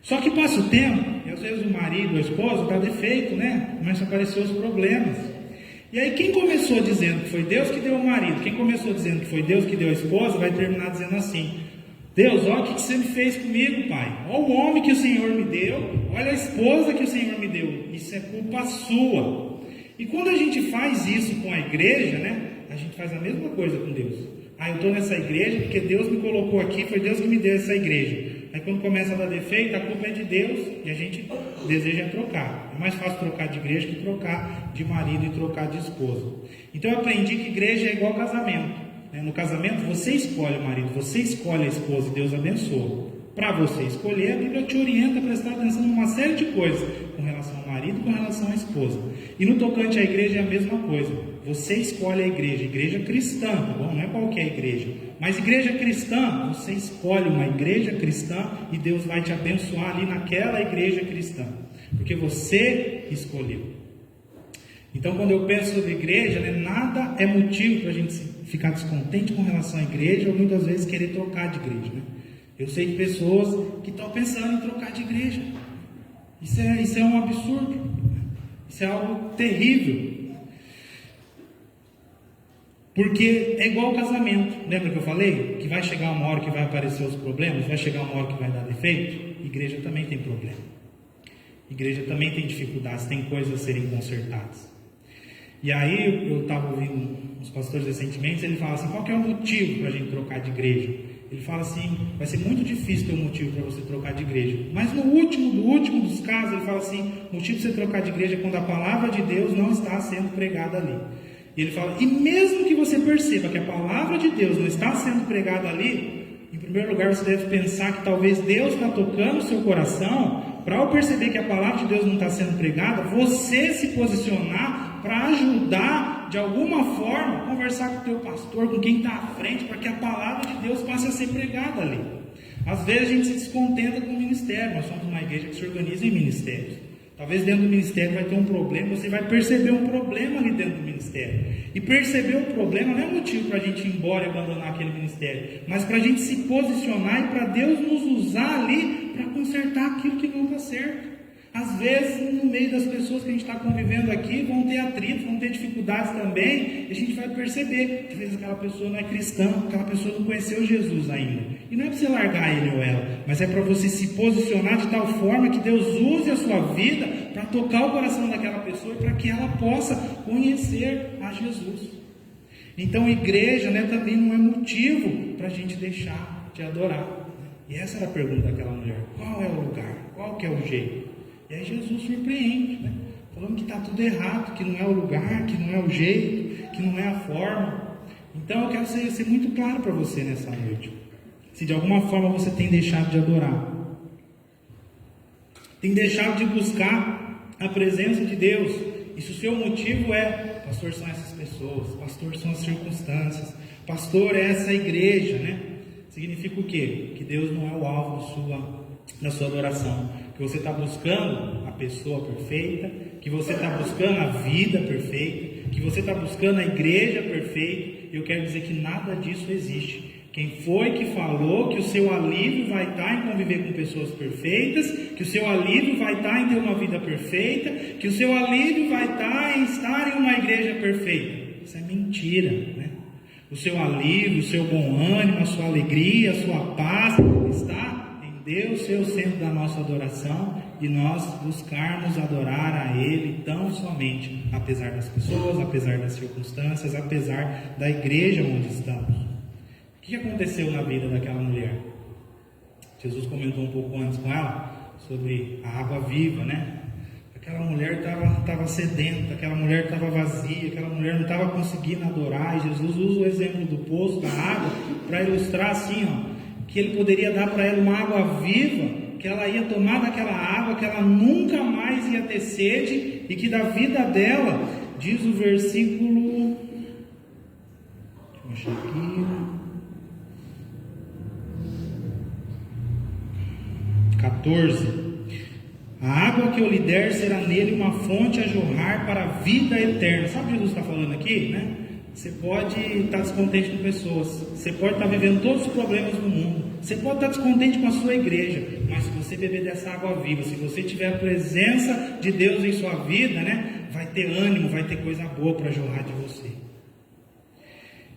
Só que passa o tempo, e às vezes o marido, a esposa, está defeito, começam a aparecer os problemas. E aí quem começou dizendo que foi Deus que deu o marido, quem começou dizendo que foi Deus que deu a esposa, vai terminar dizendo assim: Deus, olha o que você me fez comigo, pai. Olha o homem que o Senhor me deu, olha a esposa que o Senhor me deu. Isso é culpa sua. E quando a gente faz isso com a igreja, a gente faz a mesma coisa com Deus. Eu estou nessa igreja porque Deus me colocou aqui, foi Deus que me deu essa igreja. Aí quando começa a dar defeito, a culpa é de Deus e a gente deseja trocar. É mais fácil trocar de igreja que trocar de marido e trocar de esposa. Então eu aprendi que igreja é igual casamento. No casamento você escolhe o marido, você escolhe a esposa e Deus abençoa. para você escolher, a Bíblia te orienta a prestar atenção em uma série de coisas, com relação ao marido, com relação à esposa. E no tocante à igreja é a mesma coisa. Você escolhe a igreja cristã, tá bom? Não é qualquer igreja. Mas igreja cristã, você escolhe uma igreja cristã e Deus vai te abençoar ali naquela igreja cristã. Porque você escolheu. Então, quando eu penso sobre igreja, né, nada é motivo para a gente ficar descontente com relação à igreja ou muitas vezes querer trocar de igreja. Né? Eu sei de pessoas que estão pensando em trocar de igreja. Isso é um absurdo. Isso é algo terrível. Porque é igual ao casamento. Lembra que eu falei? Que vai chegar uma hora que vai aparecer os problemas, vai chegar uma hora que vai dar defeito. Igreja também tem problema. Igreja também tem dificuldades, tem coisas a serem consertadas. E aí eu estava ouvindo uns pastores recentemente, ele fala assim, qual que é o motivo para a gente trocar de igreja? Ele fala assim, vai ser muito difícil ter um motivo para você trocar de igreja. Mas no último dos casos, ele fala assim, o motivo de você trocar de igreja é quando a palavra de Deus não está sendo pregada ali. E ele fala, e mesmo que você perceba que a palavra de Deus não está sendo pregada ali, em primeiro lugar você deve pensar que talvez Deus está tocando o seu coração, para ao perceber que a palavra de Deus não está sendo pregada, você se posicionar para ajudar, de alguma forma, conversar com o teu pastor, com quem está à frente, para que a palavra de Deus passe a ser pregada ali. Às vezes a gente se descontenta com o ministério, nós somos uma igreja que se organiza em ministérios. Talvez dentro do ministério vai ter um problema, você vai perceber um problema ali dentro do ministério. E perceber o problema não é motivo para a gente ir embora e abandonar aquele ministério, mas para a gente se posicionar e para Deus nos usar ali para consertar aquilo que não está certo. Às vezes, no meio das pessoas que a gente está convivendo aqui, vão ter atritos, vão ter dificuldades também, e a gente vai perceber que às vezes aquela pessoa não é cristã, aquela pessoa não conheceu Jesus ainda. E não é para você largar ele ou ela, mas é para você se posicionar de tal forma que Deus use a sua vida para tocar o coração daquela pessoa e para que ela possa conhecer a Jesus. Então, igreja, né, também não é motivo para a gente deixar de adorar. E essa era a pergunta daquela mulher: qual é o lugar? Qual que é o jeito? E aí Jesus surpreende, né? Falando que está tudo errado, que não é o lugar, que não é o jeito, que não é a forma. Então eu quero ser muito claro para você nessa noite. Se de alguma forma você tem deixado de adorar, tem deixado de buscar a presença de Deus, e se o seu motivo é, pastor, são essas pessoas, pastor, são as circunstâncias, pastor, é essa igreja, né? Significa o quê? Que Deus não é o alvo da sua adoração, que você está buscando a pessoa perfeita, que você está buscando a vida perfeita, que você está buscando a igreja perfeita. Eu quero dizer que nada disso existe. Quem foi que falou que o seu alívio vai estar em conviver com pessoas perfeitas, que o seu alívio vai estar em ter uma vida perfeita, que o seu alívio vai estar em estar em uma igreja perfeita? Isso é mentira, né? O seu alívio, o seu bom ânimo, a sua alegria, a sua paz está Deus ser o centro da nossa adoração e nós buscarmos adorar a Ele tão somente, apesar das pessoas, apesar das circunstâncias, apesar da igreja onde estamos. O que aconteceu na vida daquela mulher? Jesus comentou um pouco antes com ela sobre a água viva, né? Aquela mulher estava sedenta, aquela mulher estava vazia, aquela mulher não estava conseguindo adorar, e Jesus usa o exemplo do poço, da água, para ilustrar assim, ó, que ele poderia dar para ela uma água viva, que ela ia tomar daquela água, que ela nunca mais ia ter sede, e que da vida dela, diz o versículo, deixa eu achar aqui, 14, a água que eu lhe der será nele uma fonte a jorrar para a vida eterna. Sabe o que Jesus está falando aqui, né? Você pode estar descontente com pessoas, você pode estar vivendo todos os problemas do mundo, você pode estar descontente com a sua igreja, mas se você beber dessa água viva, se você tiver a presença de Deus em sua vida, né, vai ter ânimo, vai ter coisa boa para jorrar de você.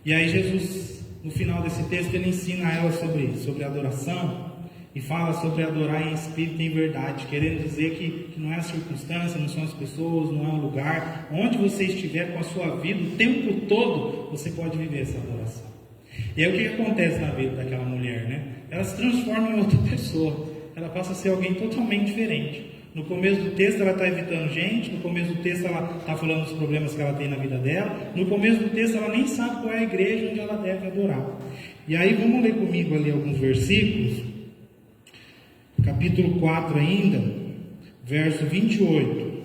E aí Jesus, no final desse texto, ele ensina a ela sobre adoração, e fala sobre adorar em espírito e em verdade, querendo dizer que não é a circunstância, não são as pessoas, não é o lugar. Onde você estiver com a sua vida, o tempo todo, você pode viver essa adoração. E aí o que acontece na vida daquela mulher, né? Ela se transforma em outra pessoa, ela passa a ser alguém totalmente diferente. No começo do texto ela está evitando gente, no começo do texto ela está falando dos problemas que ela tem na vida dela, no começo do texto ela nem sabe qual é a igreja onde ela deve adorar. E aí vamos ler comigo ali alguns versículos, capítulo 4 ainda, verso 28.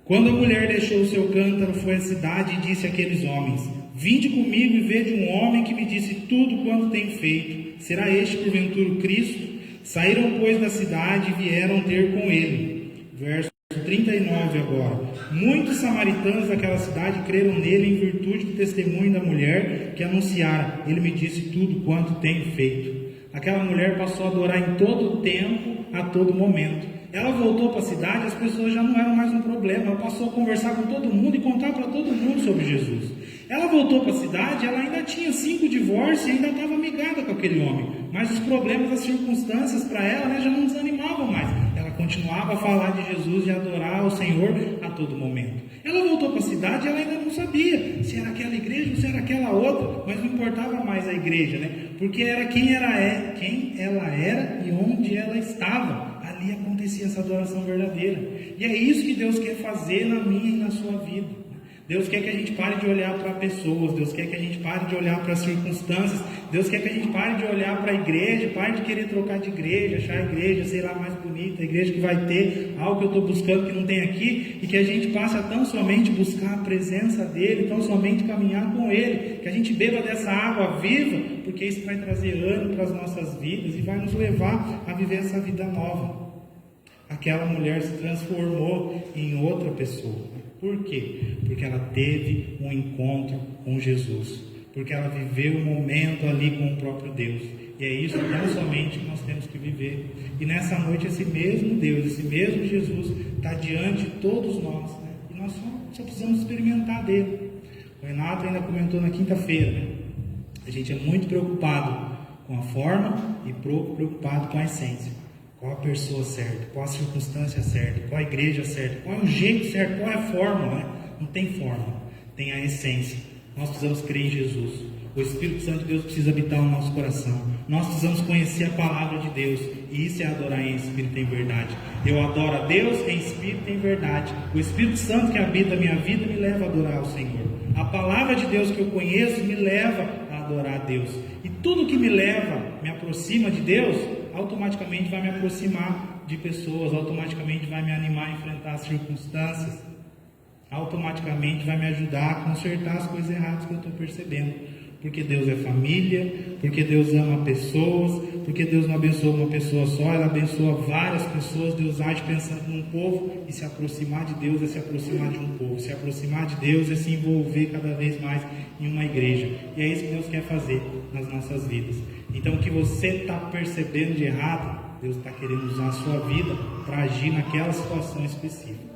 Quando a mulher deixou o seu cântaro, foi à cidade e disse àqueles homens: vinde comigo e vede um homem que me disse tudo quanto tem feito. Será este porventura o Cristo? Saíram, pois, da cidade e vieram ter com ele. Verso 39 agora. Muitos samaritanos daquela cidade creram nele em virtude do testemunho da mulher que anunciara: ele me disse tudo quanto tenho feito. Aquela mulher passou a adorar em todo o tempo, a todo momento. Ela voltou para a cidade, as pessoas já não eram mais um problema. Ela passou a conversar com todo mundo e contar para todo mundo sobre Jesus. Ela voltou para a cidade, ela ainda tinha 5 divórcios e ainda estava amigada com aquele homem. Mas os problemas, as circunstâncias para ela, já não desanimavam mais. Ela continuava a falar de Jesus e a adorar ao Senhor a todo momento. Ela voltou para a cidade e ela ainda não sabia se era aquela igreja ou se era aquela outra, mas não importava mais a igreja, né? Porque era quem ela era e onde ela estava. Ali acontecia essa adoração verdadeira. E é isso que Deus quer fazer na minha e na sua vida. Deus quer que a gente pare de olhar para pessoas, Deus quer que a gente pare de olhar para as circunstâncias, Deus quer que a gente pare de olhar para a igreja, pare de querer trocar de igreja, achar a igreja, sei lá, mais bonita, a igreja que vai ter algo que eu estou buscando que não tem aqui, e que a gente passe a tão somente buscar a presença dEle, tão somente caminhar com Ele, que a gente beba dessa água viva, porque isso vai trazer ânimo para as nossas vidas e vai nos levar a viver essa vida nova. Aquela mulher se transformou em outra pessoa. Por quê? Porque ela teve um encontro com Jesus. Porque ela viveu um momento ali com o próprio Deus. E é isso tão somente que nós temos que viver. E nessa noite esse mesmo Deus, esse mesmo Jesus está diante de todos nós, né? E nós só precisamos experimentar dele. O Renato ainda comentou na quinta-feira, né? A gente é muito preocupado com a forma e pouco preocupado com a essência. Qual a pessoa certa, qual a circunstância certa, qual a igreja certa, qual é o jeito certo, qual é a fórmula, né? Não tem fórmula, tem a essência. Nós precisamos crer em Jesus. O Espírito Santo de Deus precisa habitar no nosso coração. Nós precisamos conhecer a palavra de Deus. E isso é adorar em Espírito e em verdade. Eu adoro a Deus em Espírito e em verdade. O Espírito Santo que habita a minha vida me leva a adorar ao Senhor. A palavra de Deus que eu conheço me leva a adorar a Deus. E tudo que me leva, me aproxima de Deus, automaticamente vai me aproximar de pessoas, automaticamente vai me animar a enfrentar as circunstâncias, automaticamente vai me ajudar a consertar as coisas erradas que eu estou percebendo. Porque Deus é família, porque Deus ama pessoas, porque Deus não abençoa uma pessoa só, Ele abençoa várias pessoas. Deus age pensando num povo, e se aproximar de Deus é se aproximar de um povo. Se aproximar de Deus é se envolver cada vez mais em uma igreja. E é isso que Deus quer fazer nas nossas vidas. Então o que você está percebendo de errado, Deus está querendo usar a sua vida para agir naquela situação específica.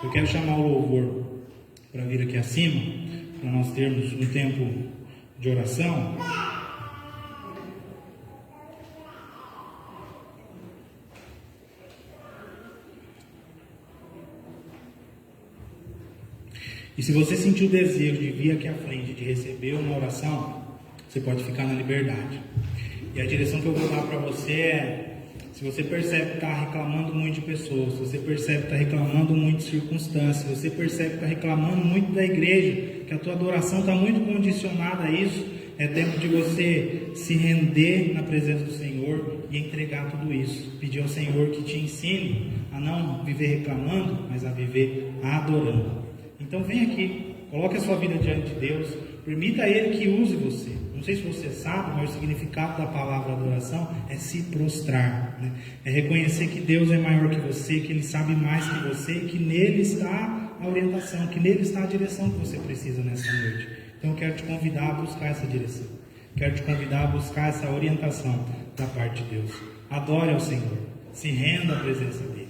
Eu quero chamar o louvor para vir aqui acima, para nós termos um tempo de oração. E se você sentir o desejo de vir aqui à frente, de receber uma oração, você pode ficar na liberdade. E a direção que eu vou dar para você é: se você percebe que está reclamando muito de pessoas, se você percebe que está reclamando muito de circunstâncias, se você percebe que está reclamando muito da igreja, que a tua adoração está muito condicionada a isso, é tempo de você se render na presença do Senhor e entregar tudo isso. Pedir ao Senhor que te ensine a não viver reclamando, mas a viver adorando. Então vem aqui, coloque a sua vida diante de Deus, permita a Ele que use você. Não sei se você sabe, mas o significado da palavra adoração é se prostrar, né? É reconhecer que Deus é maior que você, que Ele sabe mais que você e que nele está a orientação, que nele está a direção que você precisa nessa noite. Então eu quero te convidar a buscar essa direção. Quero te convidar a buscar essa orientação da parte de Deus. Adore ao Senhor. Se renda à presença dEle.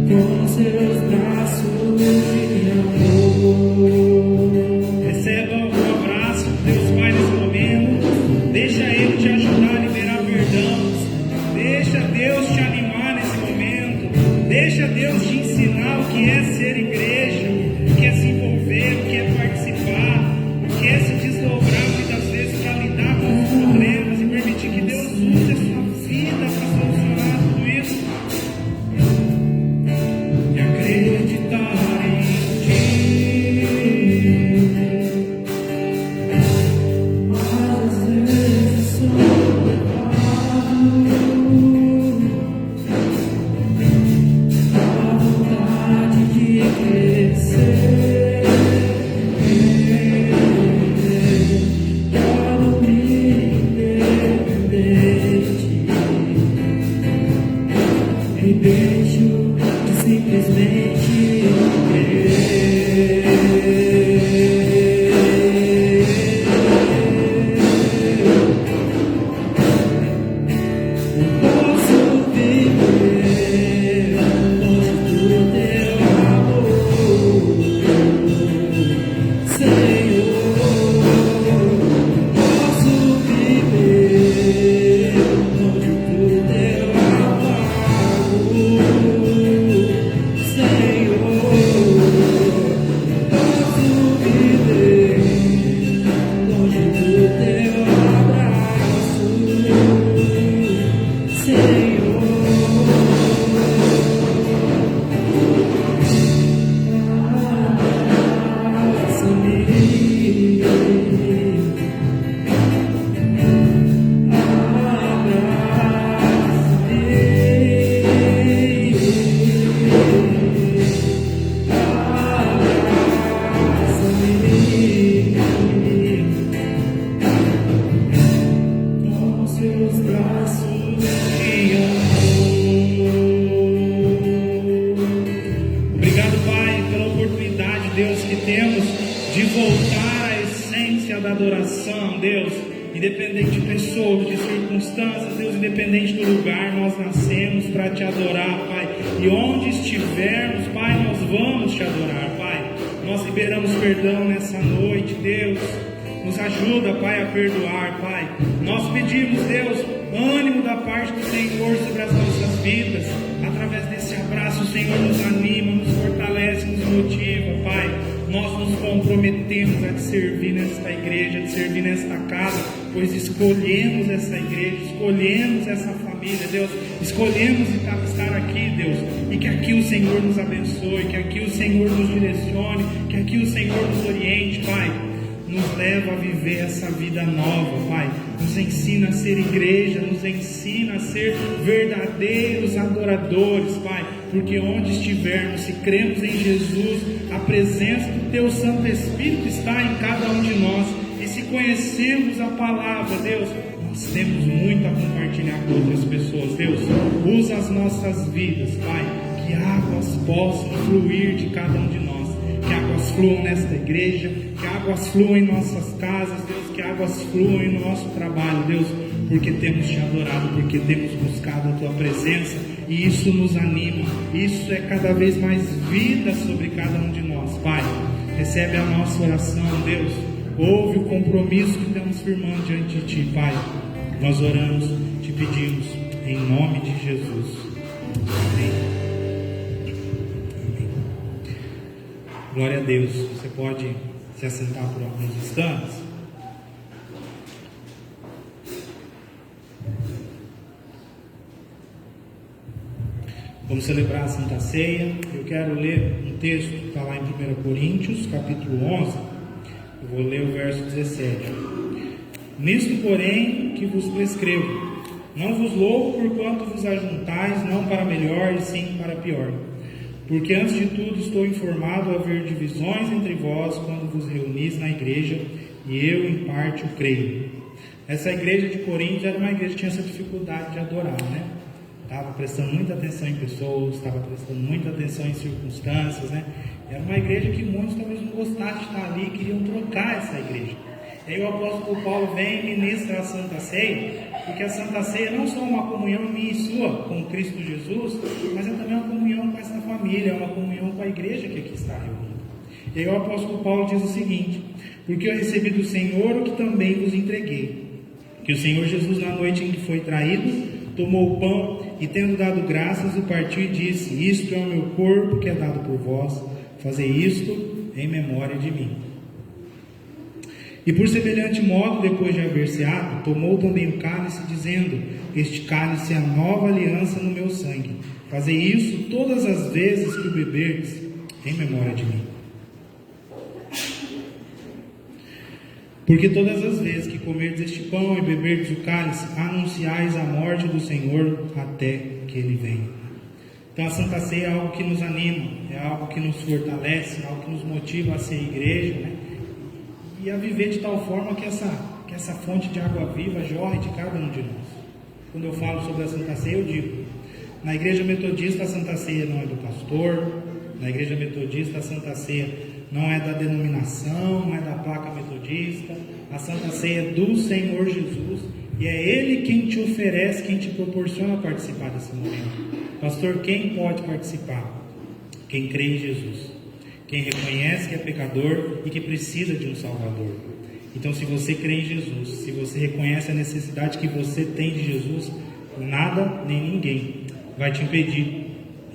com seus braços de amor. Receba um abraço, Deus Pai, nesse momento. Deixa Ele te ajudar a liberar perdão. Deixa Deus te animar nesse momento. Deixa Deus te ensinar o que é ser igreja, o que é se envolver, o que é participar, o que é se desdobrar muitas vezes para lidar com os problemas e permitir que Deus use a sua vida para solucionar tudo isso. E acreditar em Ti. Às vezes sou levado à vontade de crescer, quero me independente e deixo de simplesmente viver. Posso viver longe do Teu amor, Senhor. Posso viver longe do Teu amor, Senhor. Posso viver longe do Teu abraço, Senhor. Com seus braços de amor. Obrigado, Pai, pela oportunidade, Deus, que temos de voltar à essência da adoração, Deus. Independente de pessoas, de circunstâncias, Deus, independente do lugar, nós nascemos para Te adorar, Pai. E onde estivermos, Pai, nós vamos Te adorar, Pai. Nós liberamos perdão nessa noite, Deus. Nos ajuda, Pai, a perdoar, Pai. Nós pedimos, Deus, ânimo da parte do Senhor sobre as nossas vidas. Através desse abraço, o Senhor nos anima, nos fortalece, nos motiva, Pai. Nós nos comprometemos a Te servir nesta igreja, a Te servir nesta casa, pois escolhemos essa igreja, escolhemos essa família, Deus. Escolhemos estar aqui, Deus. E que aqui o Senhor nos abençoe, que aqui o Senhor nos direcione, que aqui o Senhor nos oriente, Pai. Nos leva a viver essa vida nova, Pai. Nos ensina a ser igreja, nos ensina a ser verdadeiros adoradores, Pai. Porque onde estivermos, se cremos em Jesus, a presença do Teu Santo Espírito está em cada um de nós. E se conhecemos a palavra, Deus, nós temos muito a compartilhar com outras pessoas. Deus, usa as nossas vidas, Pai. Que águas possam fluir de cada um de nós. Que águas fluam nesta igreja, que águas fluam em nossas casas, Deus, que águas fluam no nosso trabalho, Deus, porque temos Te adorado, porque temos buscado a Tua presença, e isso nos anima, isso é cada vez mais vida sobre cada um de nós, Pai. Recebe a nossa oração, Deus, ouve o compromisso que estamos firmando diante de Ti, Pai. Nós oramos, Te pedimos, em nome de Jesus. Amém. Glória a Deus. Você pode se assentar por alguns instantes. Vamos celebrar a Santa Ceia. Eu quero ler um texto que está lá em 1 Coríntios, capítulo 11. Eu vou ler o verso 17. Nisto, porém, que vos prescrevo, não vos louvo porquanto vos ajuntais, não para melhor, e sim para pior. Porque antes de tudo estou informado a haver divisões entre vós quando vos reunis na igreja, e eu em parte o creio. Essa igreja de Corinto era uma igreja que tinha essa dificuldade de adorar, né? Estava prestando muita atenção em pessoas, estava prestando muita atenção em circunstâncias, né? Era uma igreja que muitos talvez não gostassem de estar ali e queriam trocar essa igreja. E aí o apóstolo Paulo vem e ministra a Santa Ceia, Porque a Santa Ceia não só é uma comunhão minha e sua com Cristo Jesus, mas é também uma comunhão com essa família, é uma comunhão com a igreja que aqui está reunida. E aí o apóstolo Paulo diz o seguinte: porque eu recebi do Senhor o que também vos entreguei, que o Senhor Jesus, na noite em que foi traído, tomou o pão e, tendo dado graças, o partiu e disse: isto é o meu corpo que é dado por vós, fazei isto em memória de mim. E por semelhante modo, depois de haver ceado, tomou também o cálice, dizendo: este cálice é a nova aliança no meu sangue, fazei isso todas as vezes que o beberdes em memória de mim. Porque todas as vezes que comerdes este pão e beberdes o cálice, anunciais a morte do Senhor até que Ele venha. Então a Santa Ceia é algo que nos anima, é algo que nos fortalece, é algo que nos motiva a ser igreja, né? E a viver de tal forma que essa fonte de água viva jorre de cada um de nós. Quando eu falo sobre a Santa Ceia, eu digo: na Igreja Metodista a Santa Ceia não é do pastor, na Igreja Metodista a Santa Ceia não é da denominação, não é da placa metodista. A Santa Ceia é do Senhor Jesus, e é Ele quem te oferece, quem te proporciona participar desse momento. Pastor, quem pode participar? Quem crê em Jesus, quem reconhece que é pecador e que precisa de um Salvador. Então, se você crê em Jesus, se você reconhece a necessidade que você tem de Jesus, nada nem ninguém vai te impedir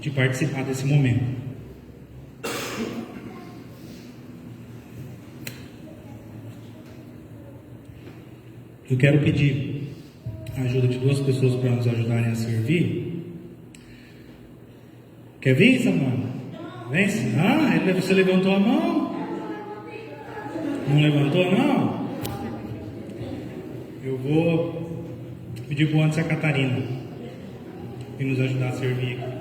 de participar desse momento. Eu quero pedir a ajuda de duas pessoas para nos ajudarem a servir. Quer vir, Samuel? Vem. Você levantou a mão? Não levantou, não? Eu vou pedir para o Anderson e a Catarina vir nos ajudar a servir aqui.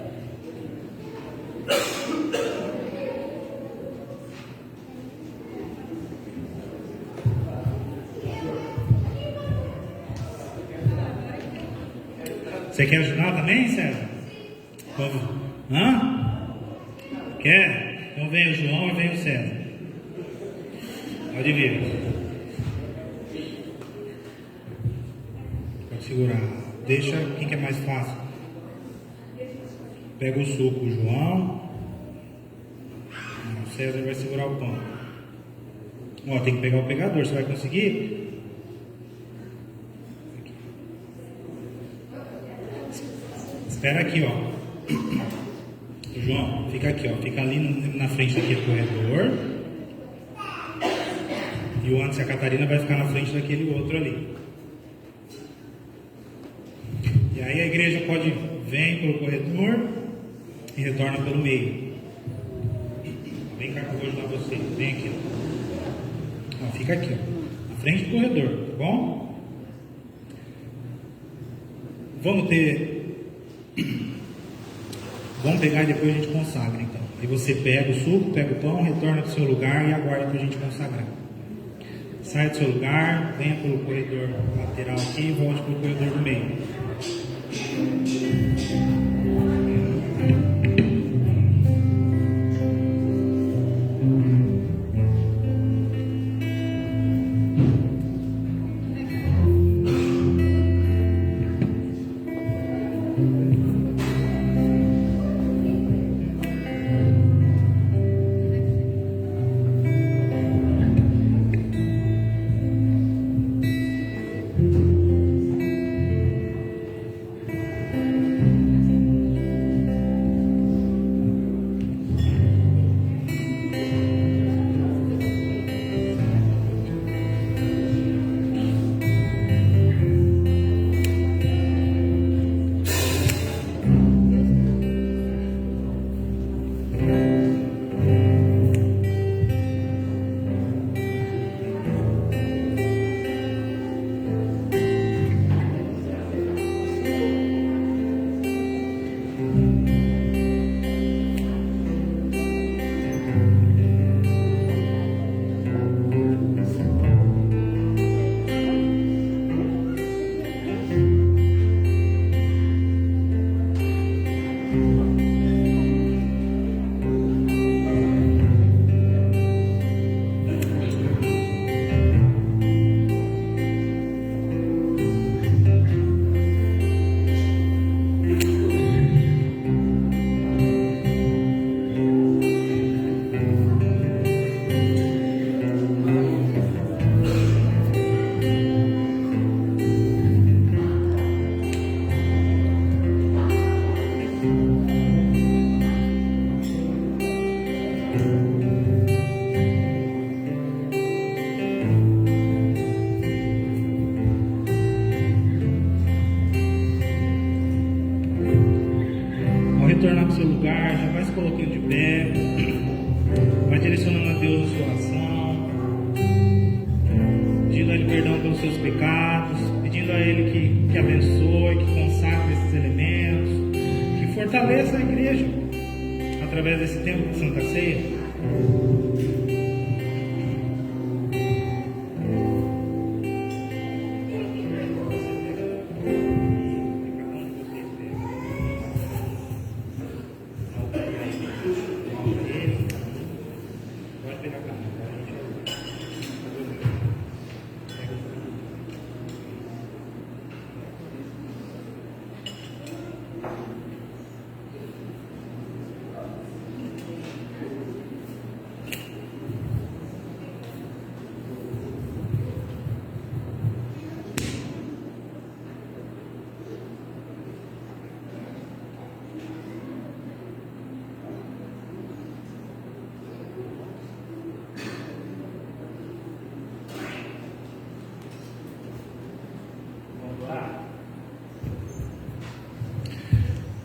Você quer ajudar também, César? Quer? Então vem o João e vem o César. Pode vir. Pode segurar. Deixa quem que é mais fácil. Pega o suco, o João. O César vai segurar o pão. Ó, tem que pegar o pegador. Você vai conseguir? Espera aqui, ó. João, fica aqui, ó. Fica ali na frente daquele corredor. E o Anderson e a Catarina vai ficar na frente daquele outro ali. E aí a igreja pode vir pelo corredor e retorna pelo meio. Vem cá que eu vou ajudar você. Vem aqui, ó. Ó, fica aqui, ó. Na frente do corredor, tá bom? Vamos pegar e depois a gente consagra, então. Aí você pega o suco, pega o pão, retorna para o seu lugar e aguarda para a gente consagrar. Sai do seu lugar, venha pelo corredor lateral aqui e volte para o corredor do meio. se colocando de pé, vai direcionando a Deus a sua oração, pedindo a Ele perdão pelos seus pecados, pedindo a Ele que abençoe, que consagre esses elementos, que fortaleça a igreja através desse tempo de Santa Ceia.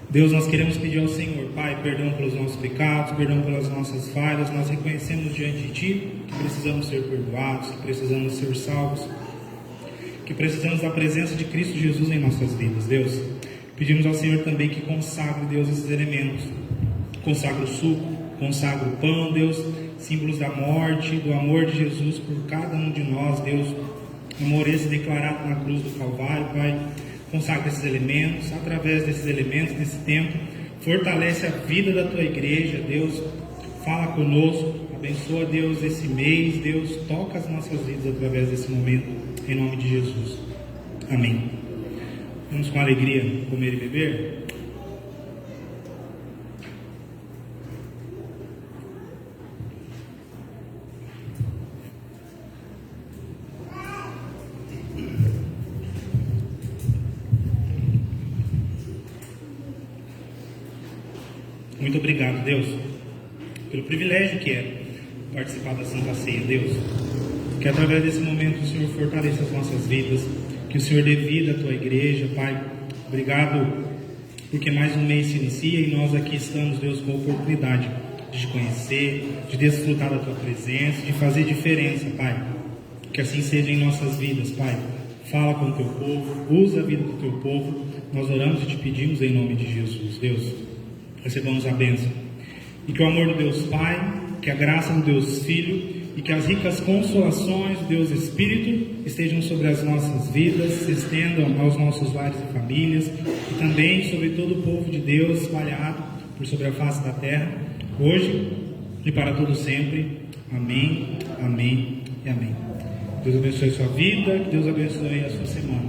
Deus, nós queremos pedir ao Senhor, Pai, perdão pelos nossos pecados, perdão pelas nossas falhas. Nós reconhecemos diante de Ti que precisamos ser perdoados, que precisamos ser salvos, que precisamos da presença de Cristo Jesus em nossas vidas. Deus, pedimos ao Senhor também que consagre, Deus, esses elementos. Consagre o suco, consagre o pão, Deus, símbolos da morte, do amor de Jesus por cada um de nós, Deus. Amor esse declarado na cruz do Calvário, Pai. Consagre esses elementos, através desses elementos, nesse tempo, fortalece a vida da Tua igreja, Deus, fala conosco, abençoa, Deus, esse mês, Deus, toca as nossas vidas através desse momento, em nome de Jesus, amém. Vamos com alegria comer e beber? Muito obrigado, Deus, pelo privilégio que é participar da Santa Ceia, Deus. Que através desse momento o Senhor fortaleça as nossas vidas, que o Senhor dê vida à Tua igreja, Pai. Obrigado porque mais um mês se inicia e nós aqui estamos, Deus, com a oportunidade de te conhecer, de desfrutar da Tua presença, de fazer diferença, Pai. Que assim seja em nossas vidas, Pai. Fala com o Teu povo, usa a vida do Teu povo. Nós oramos e te pedimos em nome de Jesus, Deus. Recebamos a bênção. E que o amor do Deus Pai, que a graça do Deus Filho e que as ricas consolações do Deus Espírito estejam sobre as nossas vidas, se estendam aos nossos lares e famílias e também sobre todo o povo de Deus espalhado por sobre a face da terra, hoje e para todo sempre. Amém, amém e amém. Deus abençoe a sua vida, que Deus abençoe a sua semana.